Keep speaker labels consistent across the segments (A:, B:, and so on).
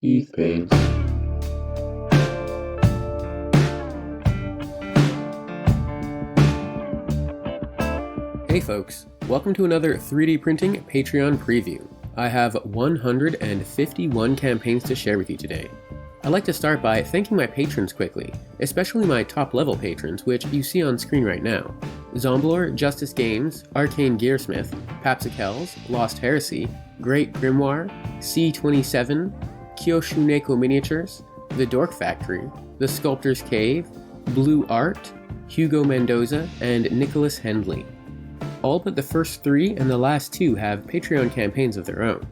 A: Eve paints.
B: Hey folks, welcome to another 3D printing Patreon preview. I have 151 campaigns to share with you today. I'd like to start by thanking my patrons quickly, especially my top level patrons, which you see on screen right now. Zomblor, Justice Games, Arcane Gearsmith, Papsicels, Lost Heresy, Great Grimoire, C27, Kyoshuneko Miniatures, The Dork Factory, The Sculptor's Cave, Blue Art, Hugo Mendoza, and Nicholas Hendley. All but the first 3 and the last 2 have Patreon campaigns of their own.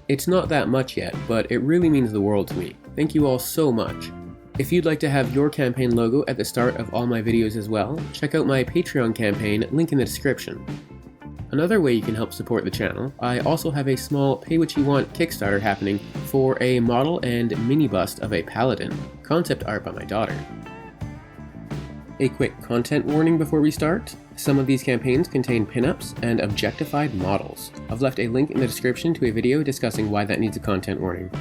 B: It's not that much yet, but it really means the world to me. Thank you all so much. If you'd like to have your campaign logo at the start of all my videos as well, check out my Patreon campaign, link in the description. Another way you can help support the channel, I also have a small pay what you want Kickstarter happening for a model and mini bust of a paladin, concept art by my daughter. A quick content warning before we start. Some of these campaigns contain pinups and objectified models. I've left a link in the description to a video discussing why that needs a content warning.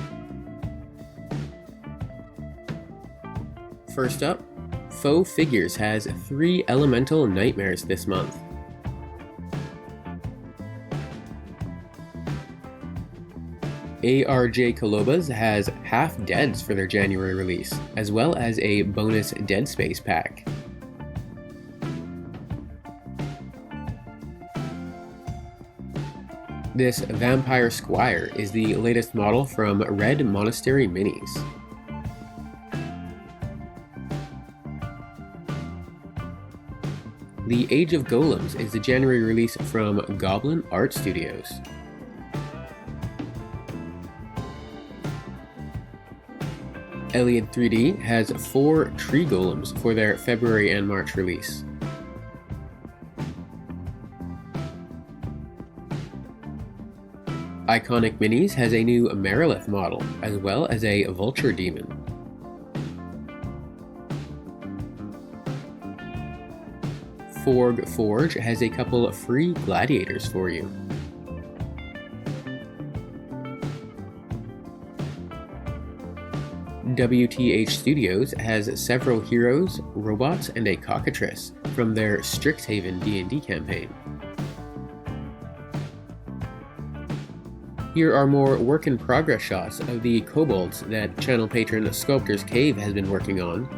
B: First up, Faux Figures has 3 elemental nightmares this month. ARJ Kolobas has Half Deads for their January release, as well as a bonus Dead Space pack. This Vampire Squire is the latest model from Red Monastery Minis. The Age of Golems is the January release from Goblin Art Studios. Elliot 3D has 4 Tree Golems for their February and March release. Iconic Minis has a new Marilith model, as well as a Vulture Demon. Forg Forge has a couple of free gladiators for you. WTH Studios has several heroes, robots, and a cockatrice from their Strixhaven D&D campaign. Here are more work-in-progress shots of the kobolds that channel patron Sculptor's Cave has been working on.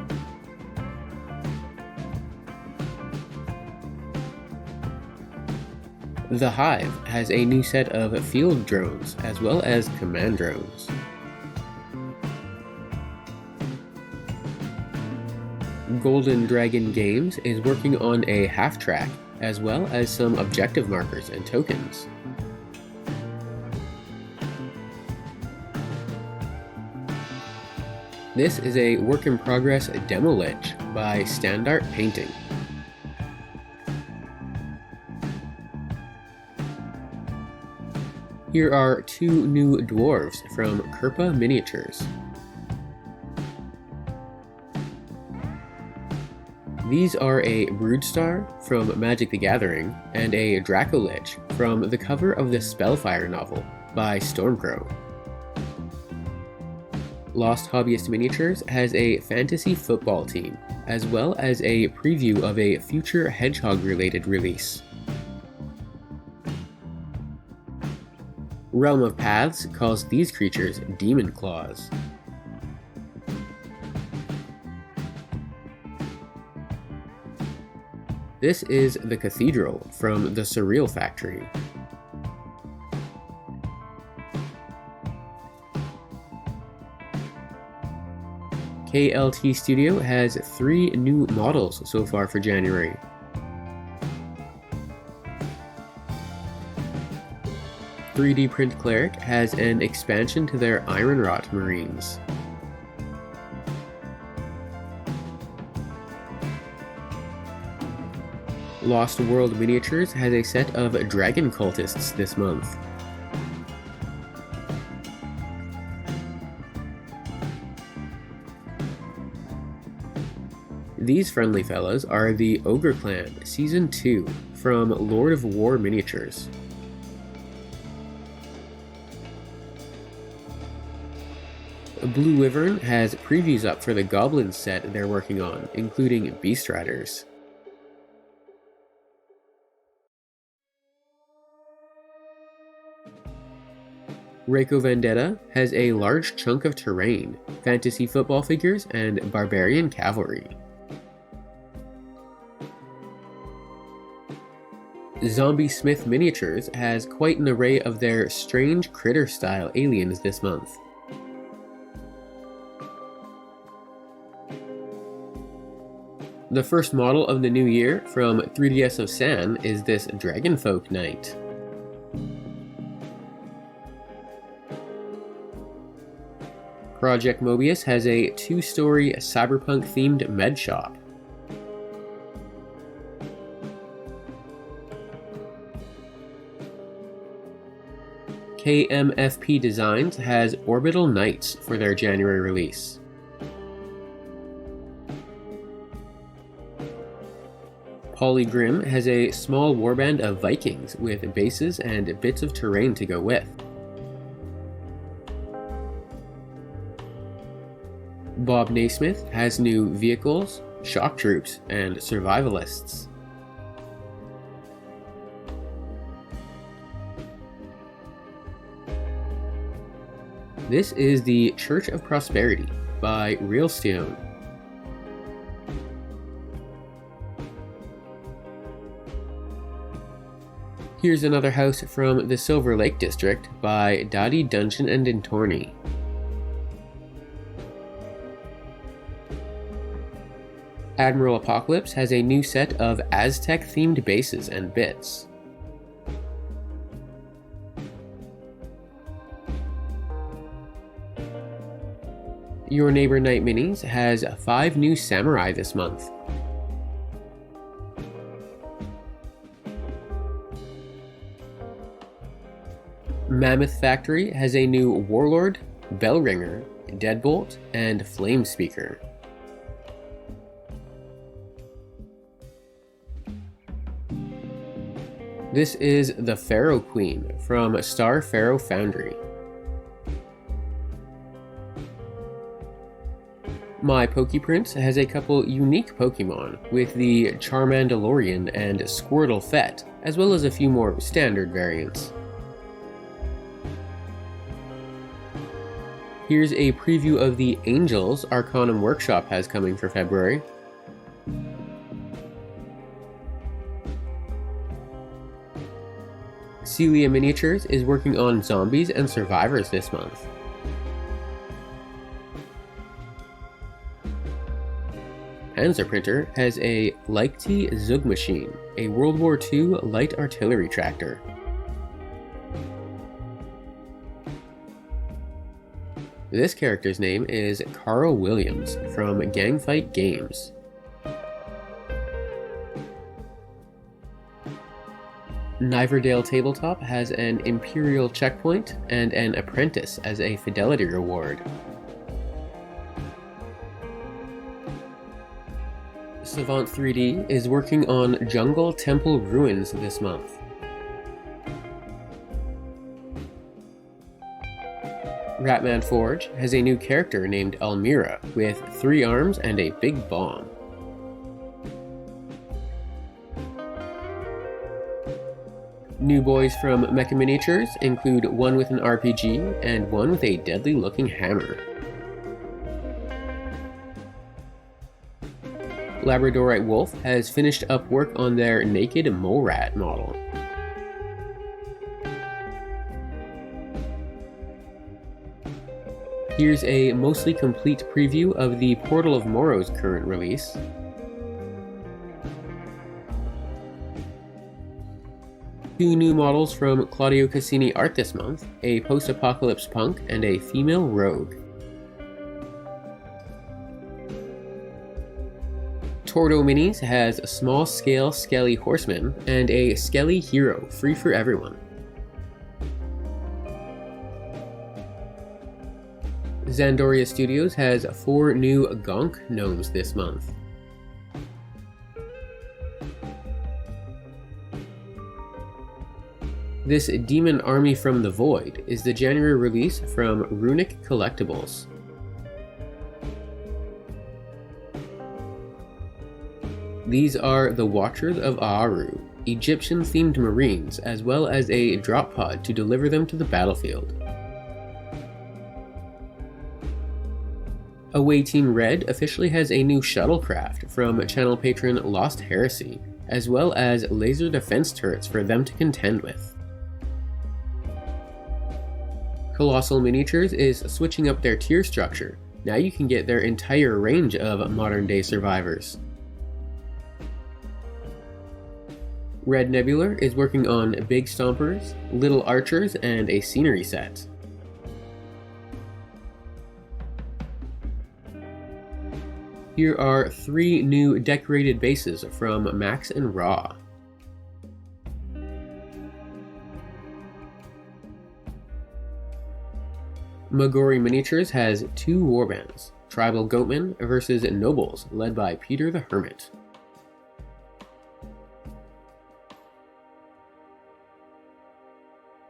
B: The Hive has a new set of field drones, as well as command drones. Golden Dragon Games is working on a half-track, as well as some objective markers and tokens. This is a work-in-progress demo ledge by Standart Painting. Here are 2 new dwarves from Kerpa Miniatures. These are a Broodstar from Magic the Gathering and a Dracolich from the cover of the Spellfire novel by Stormcrow. Lost Hobbyist Miniatures has a fantasy football team, as well as a preview of a future Hedgehog-related release. Realm of Paths calls these creatures Demon Claws. This is the Cathedral from the Surreal Factory. KLT Studio has 3 new models so far for January. "3D Print Cleric" has an expansion to their Ironrot Marines. Lost World Miniatures has a set of Dragon Cultists this month. These friendly fellas are the Ogre Clan Season 2 from Lord of War Miniatures. Blue Wyvern has previews up for the Goblin set they're working on, including Beast Riders. Reiko Vendetta has a large chunk of terrain, fantasy football figures, and barbarian cavalry. Zombie Smith Miniatures has quite an array of their strange critter-style aliens this month. The first model of the new year from 3DS of San is this Dragonfolk Knight. Project Mobius has a 2-story cyberpunk-themed med shop. KMFP Designs has Orbital Knights for their January release. Polygrim has a small warband of Vikings with bases and bits of terrain to go with. Bob Naismith has new vehicles, shock troops, and survivalists. This is the Church of Prosperity by Realstone. Here's another house from the Silver Lake District by Dottie Dungeon and Intorni. Admiral Apocalypse has a new set of Aztec-themed bases and bits. Your Neighbor Night Minis has 5 new samurai this month. Mammoth Factory has a new Warlord, Bellringer, Deadbolt, and Flame Speaker. This is the Pharaoh Queen from Star Pharaoh Foundry. My Poképrints has a couple unique Pokemon with the Charmandalorian and Squirtle Fett, as well as a few more standard variants. Here's a preview of the Angels Arcanum Workshop has coming for February. Celia Miniatures is working on Zombies and Survivors this month. Panzerprinter has a Leichte Zugmaschine, a World War II light artillery tractor. This character's name is Carl Williams from Gangfight Games. Niverdale Tabletop has an Imperial checkpoint and an apprentice as a fidelity reward. Savant 3D is working on Jungle Temple Ruins this month. Ratman Forge has a new character named Almira with 3 arms and a big bomb. New boys from Mecha Miniatures include one with an RPG and one with a deadly looking hammer. Labradorite Wolf has finished up work on their Naked Mole Rat model. Here's a mostly complete preview of the Portal of Morrow's current release. Two new models from Claudio Cassini Art this month, a post-apocalypse punk and a female rogue. Tordo Minis has a small-scale Skelly Horseman and a Skelly Hero, free for everyone. Zandoria Studios has 4 new Gonk gnomes this month. This Demon Army from the Void is the January release from Runic Collectibles. These are the Watchers of Aaru, Egyptian-themed marines, as well as a drop pod to deliver them to the battlefield. Away Team Red officially has a new shuttlecraft from channel patron Lost Heresy, as well as laser defense turrets for them to contend with. Colossal Miniatures is switching up their tier structure. Now you can get their entire range of modern-day survivors. Red Nebular is working on Big Stompers, Little Archers, and a scenery set. Here are 3 new decorated bases from Max and Raw. Magori Miniatures has 2 warbands, Tribal Goatmen versus Nobles, led by Peter the Hermit.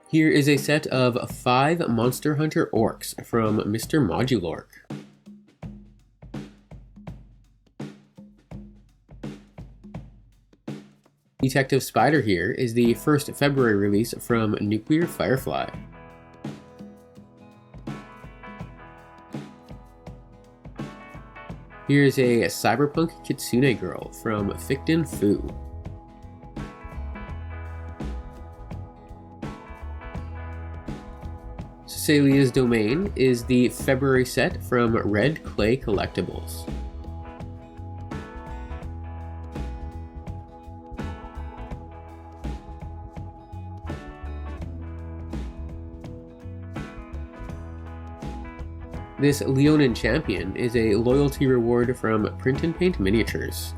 B: Here is a set of 5 Monster Hunter Orcs from Mr. Modular. Detective Spider here is the first February release from Nuclear Firefly. Here's a Cyberpunk Kitsune Girl from Fictin Fu. Cecilia's Domain is the February set from Red Clay Collectibles. This Leonin Champion is a loyalty reward from Print and Paint Miniatures.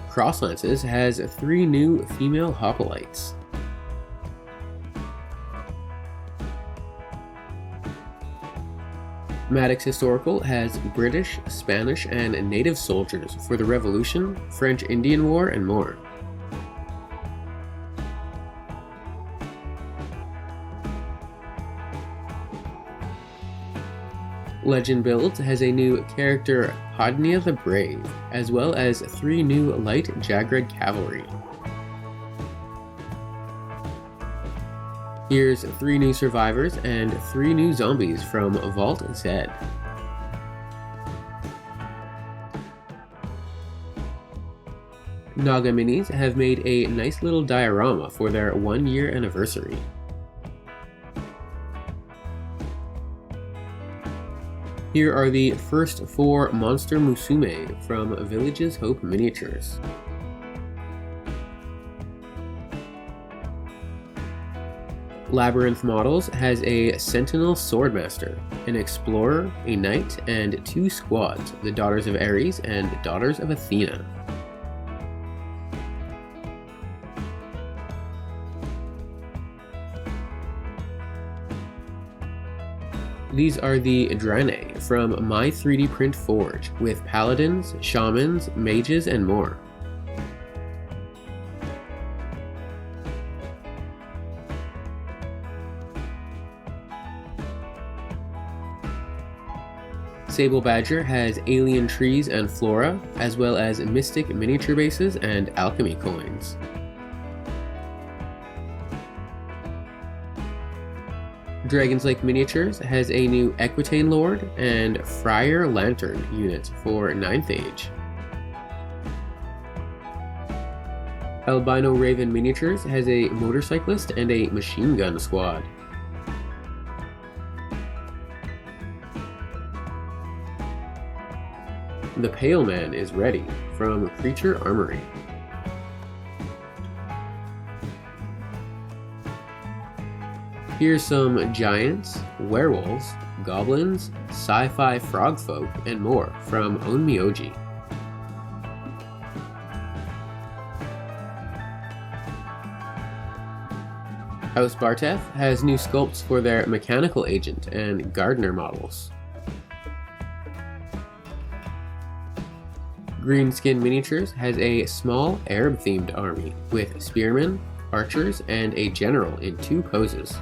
B: Crosslances has 3 new female hoplites. Maddox Historical has British, Spanish, and native soldiers for the Revolution, French Indian War, and more. Legend Builds has a new character, Hodnia the Brave, as well as 3 new light Jagred cavalry. Here's 3 new survivors and 3 new zombies from Vault Z. Naga Minis have made a nice little diorama for their 1-year anniversary. Here are the first 4 Monster Musume from Village's Hope Miniatures. Labyrinth Models has a Sentinel Swordmaster, an Explorer, a Knight, and 2 squads, the Daughters of Ares and Daughters of Athena. These are the Draenei from My 3D Print Forge, with paladins, shamans, mages, and more. Sable Badger has alien trees and flora, as well as mystic miniature bases and alchemy coins. Dragon's Lake Miniatures has a new Equitane Lord and Friar Lantern unit for 9th Age. Albino Raven Miniatures has a motorcyclist and a machine gun squad. The Pale Man is ready from Creature Armory. Here's some giants, werewolves, goblins, sci-fi frogfolk, and more from Onmyoji. House Barteth has new sculpts for their mechanical agent and gardener models. Greenskin Miniatures has a small Arab-themed army with spearmen, archers, and a general in 2 poses.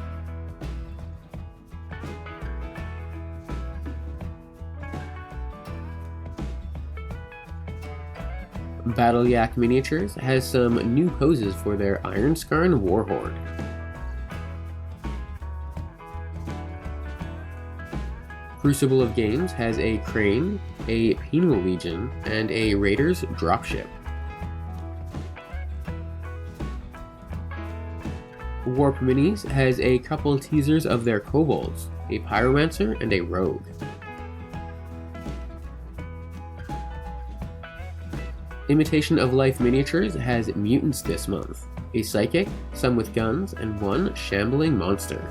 B: Battle Yak Miniatures has some new poses for their Ironscarn Warhorde. Crucible of Games has a Crane, a Penal Legion, and a Raiders dropship. Warp Minis has a couple teasers of their kobolds, a Pyromancer and a Rogue. Imitation of Life Miniatures has mutants this month, a Psychic, some with guns, and one shambling monster.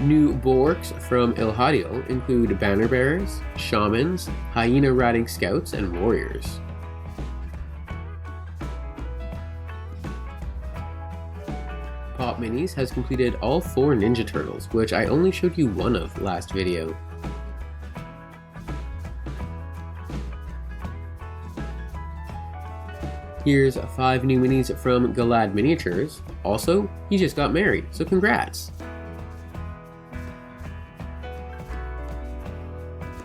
B: New bulwarks from Ilhadiel include Banner Bearers, Shamans, Hyena Riding Scouts, and Warriors. Pop Minis has completed all 4 Ninja Turtles, which I only showed you one of last video. Here's 5 new minis from Galad Miniatures. Also, he just got married, so congrats!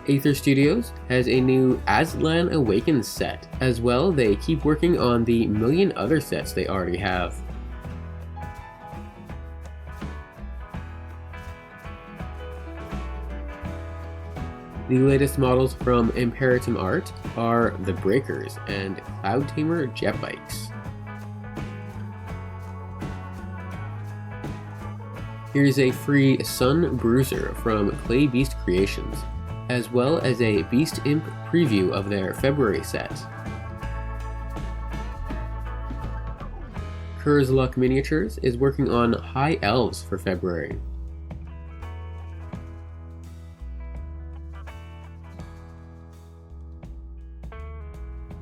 B: Aether Studios has a new Aslan Awakens set. As well, they keep working on the million other sets they already have. The latest models from Imperatum Art are the Breakers and Cloud Tamer jet bikes. Here's a free Sun Bruiser from Clay Beast Creations, as well as a Beast Imp preview of their February set. Kurzluck Miniatures is working on High Elves for February.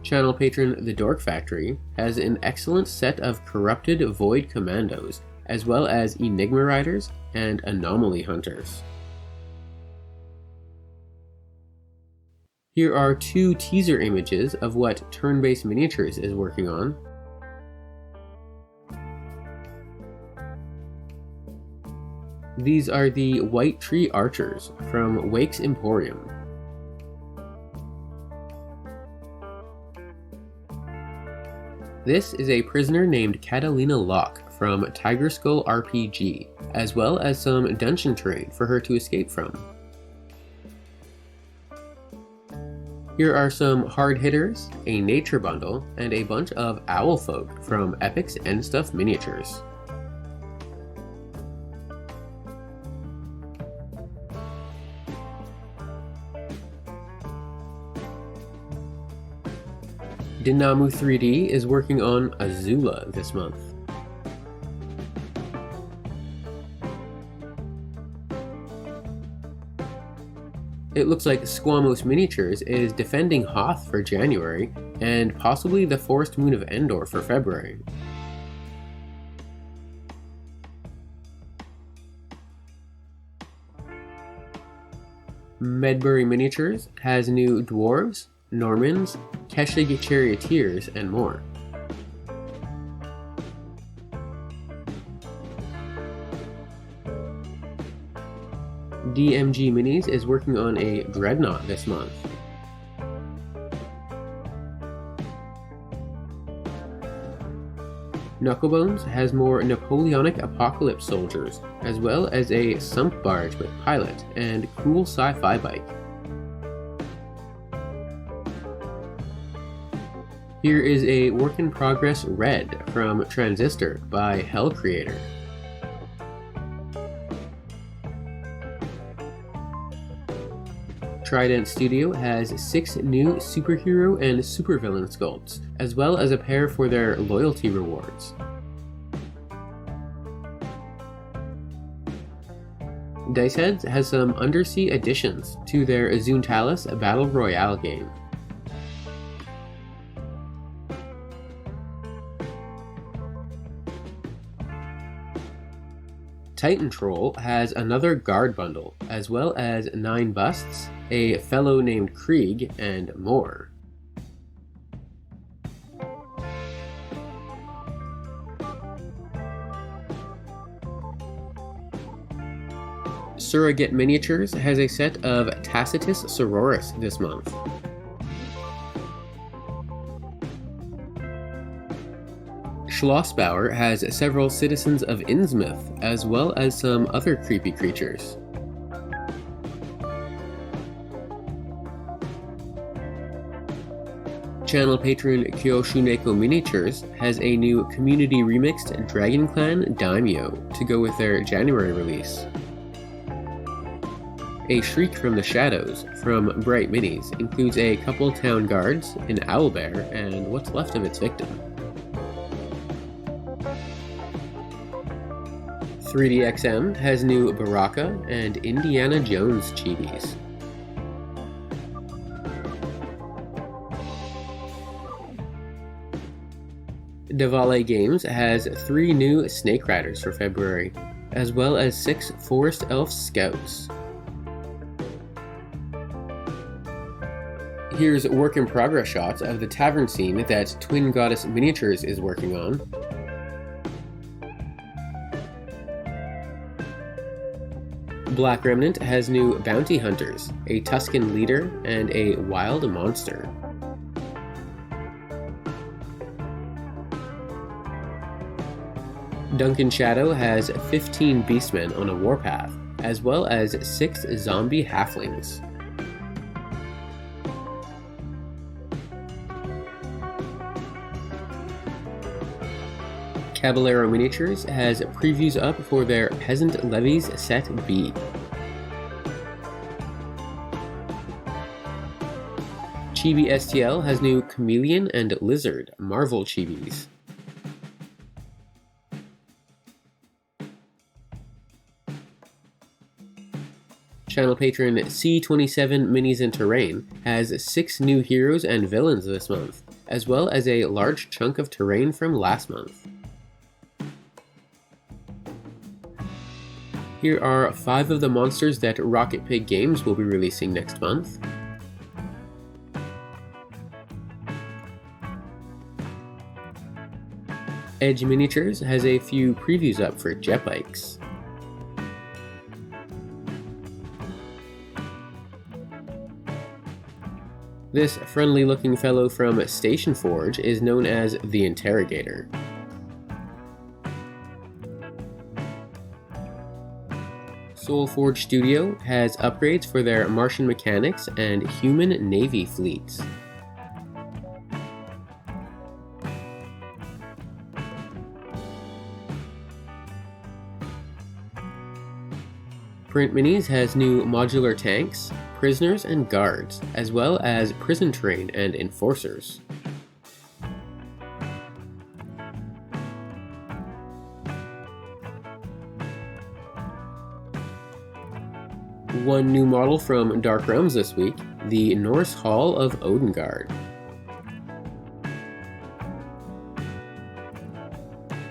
B: Channel patron The Dork Factory has an excellent set of Corrupted Void Commandos, as well as Enigma Riders and Anomaly Hunters. Here are 2 teaser images of what Turn-Based Miniatures is working on. These are the White Tree Archers from Wake's Emporium. This is a prisoner named Catalina Locke from Tiger Skull RPG, as well as some dungeon terrain for her to escape from. Here are some hard hitters, a nature bundle, and a bunch of owl folk from Epic's End Stuff Miniatures. Dinamu 3D is working on Azula this month. It looks like Squamos Miniatures is defending Hoth for January, and possibly the Forest Moon of Endor for February. Medbury Miniatures has new Dwarves, Normans, Keshig Charioteers, and more. DMG Minis is working on a Dreadnought this month. Knucklebones has more Napoleonic Apocalypse soldiers, as well as a Sump Barge with pilot and cool Sci-Fi bike. Here is a work-in-progress Red from Transistor by Hell Creator. Trident Studio has 6 new superhero and supervillain sculpts, as well as a pair for their loyalty rewards. Diceheads has some undersea additions to their Zuntalis Battle Royale game. Titan Troll has another guard bundle, as well as 9 busts, a fellow named Krieg, and more. Surrogate Miniatures has a set of Tacitus Sororis this month. Schlossbauer has several Citizens of Innsmouth, as well as some other creepy creatures. Channel patron Kyoshuneko Miniatures has a new community remixed Dragon Clan Daimyo to go with their January release. A Shriek from the Shadows from Bright Minis includes a couple town guards, an owlbear, and what's left of its victim. 3DXM has new Baraka and Indiana Jones chibis. Davale Games has 3 new Snake Riders for February, as well as 6 Forest Elf Scouts. Here's work in progress shots of the tavern scene that Twin Goddess Miniatures is working on. Black Remnant has new Bounty Hunters, a Tuscan leader, and a wild monster. Duncan Shadow has 15 Beastmen on a warpath, as well as 6 zombie halflings. Caballero Miniatures has previews up for their Peasant Levies Set B. Chibi STL has new Chameleon and Lizard Marvel Chibis. Channel patron C27 Minis and Terrain has 6 new heroes and villains this month, as well as a large chunk of terrain from last month. Here are 5 of the monsters that Rocket Pig Games will be releasing next month. Edge Miniatures has a few previews up for jet bikes. This friendly-looking fellow from Station Forge is known as the Interrogator. Soulforge Studio has upgrades for their Martian mechanics and human navy fleets. Print Minis has new modular tanks, prisoners and guards, as well as prison terrain and enforcers. One new model from Dark Realms this week, the Norse Hall of Odengard.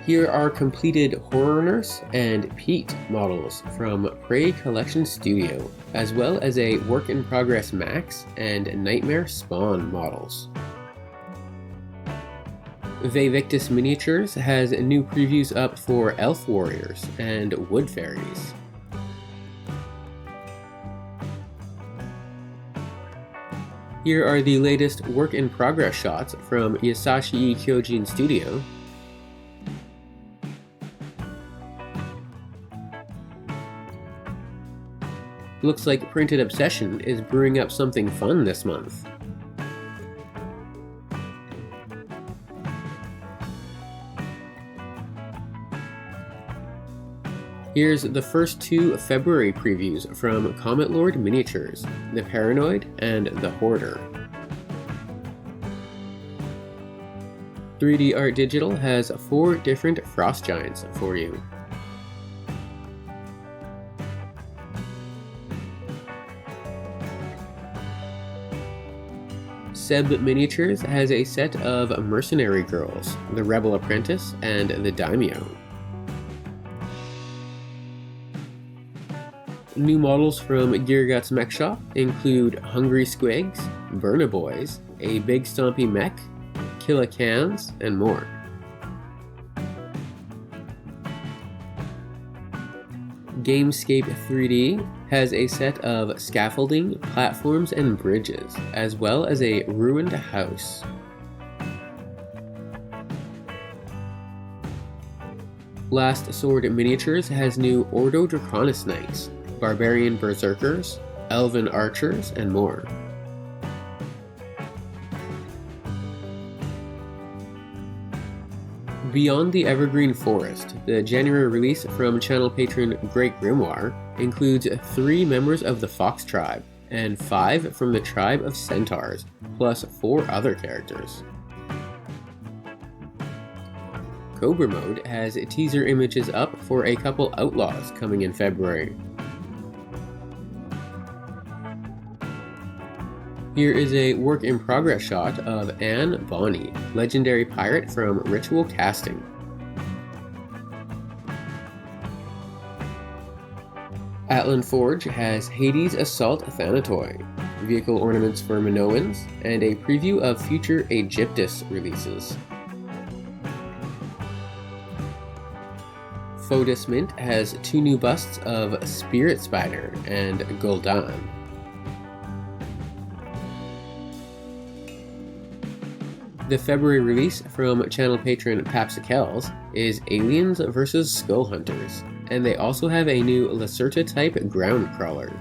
B: Here are completed Horror Nurse and Pete models from Prey Collection Studio, as well as a work-in-progress Max and Nightmare Spawn models. Vevictus Miniatures has new previews up for Elf Warriors and Wood Fairies. Here are the latest work-in-progress shots from Yasashi Kyojin Studio. Looks like Printed Obsession is brewing up something fun this month. Here's the first 2 February previews from Comet Lord Miniatures, the Paranoid and the Hoarder. 3D Art Digital has 4 different Frost Giants for you. Seb Miniatures has a set of Mercenary Girls, the Rebel Apprentice, and the Daimyo. New models from Gearguts Mech Shop include Hungry Squigs, Burna Boys, a Big Stompy Mech, Killa Cans, and more. Gamescape 3D has a set of scaffolding, platforms, and bridges, as well as a ruined house. Last Sword Miniatures has new Ordo Draconis Knights, Barbarian Berserkers, Elven Archers, and more. Beyond the Evergreen Forest, the January release from channel patron Great Grimoire includes 3 members of the Fox Tribe and 5 from the Tribe of Centaurs, plus 4 other characters. Cobra Mode has teaser images up for a couple Outlaws coming in February. Here is a work-in-progress shot of Anne Bonny, legendary pirate from Ritual Casting. Atlan Forge has Hades Assault Thanatoi, vehicle ornaments for Minoans, and a preview of future Aegyptus releases. Fotis Mint has 2 new busts of Spirit Spider and Gul'dan. The February release from channel patron Papsicels is Aliens vs. Skull Hunters, and they also have a new Lacerta type ground crawler.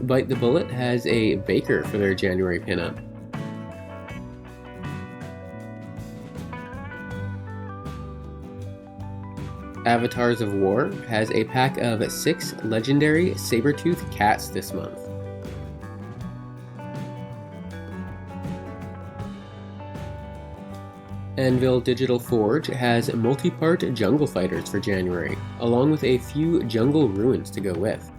B: Bite the Bullet has a Baker for their January pinup. Avatars of War has a pack of 6 legendary saber-tooth cats this month. Anvil Digital Forge has multi-part Jungle Fighters for January, along with a few Jungle Ruins to go with.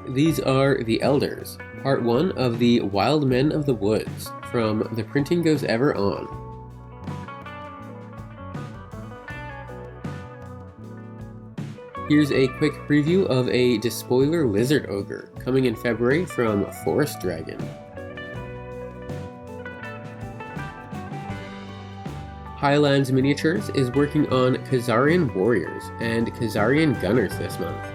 B: These are The Elders, Part 1 of the Wild Men of the Woods, from The Printing Goes Ever On. Here's a quick preview of a Despoiler Lizard Ogre, coming in February from Forest Dragon. Highlands Miniatures is working on Khazarian Warriors and Khazarian Gunners this month.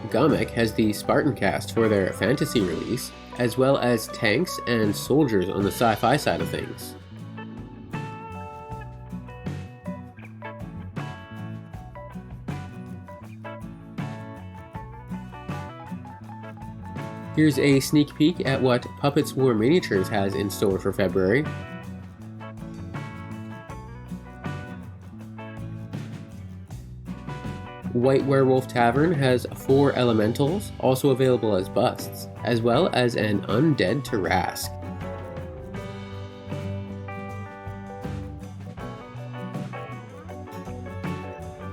B: Gomek has the Spartan cast for their fantasy release, as well as tanks and soldiers on the sci-fi side of things. Here's a sneak peek at what Puppets War Miniatures has in store for February. White Werewolf Tavern has 4 elementals, also available as busts, as well as an Undead Tarask.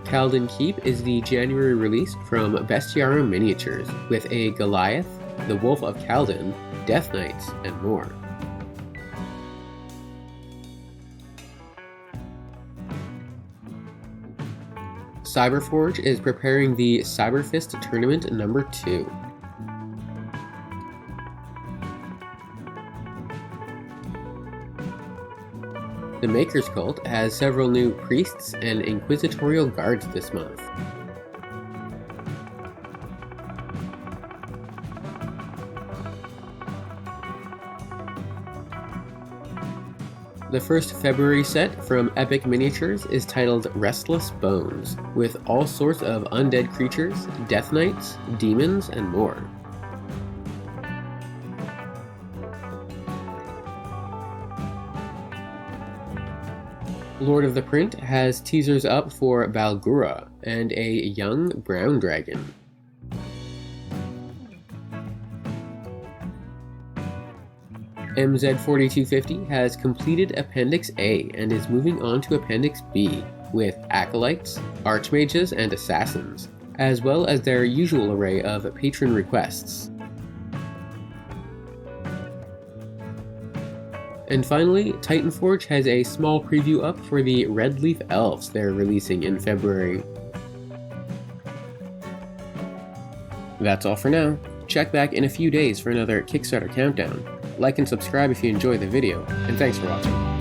B: Calden Keep is the January release from Bestiarum Miniatures, with a Goliath, the Wolf of Calden, Death Knights, and more. Cyberforge is preparing the Cyberfist Tournament number 2. The Maker's Cult has several new priests and inquisitorial guards this month. The first February set from Epic Miniatures is titled Restless Bones, with all sorts of undead creatures, death knights, demons, and more. Lord of the Print has teasers up for Balgura and a young brown dragon. MZ4250 has completed Appendix A and is moving on to Appendix B, with Acolytes, Archmages, and Assassins, as well as their usual array of patron requests. And finally, Titanforge has a small preview up for the Red Leaf Elves they're releasing in February. That's all for now. Check back in a few days for another Kickstarter countdown. Like and subscribe if you enjoyed the video, and thanks for watching.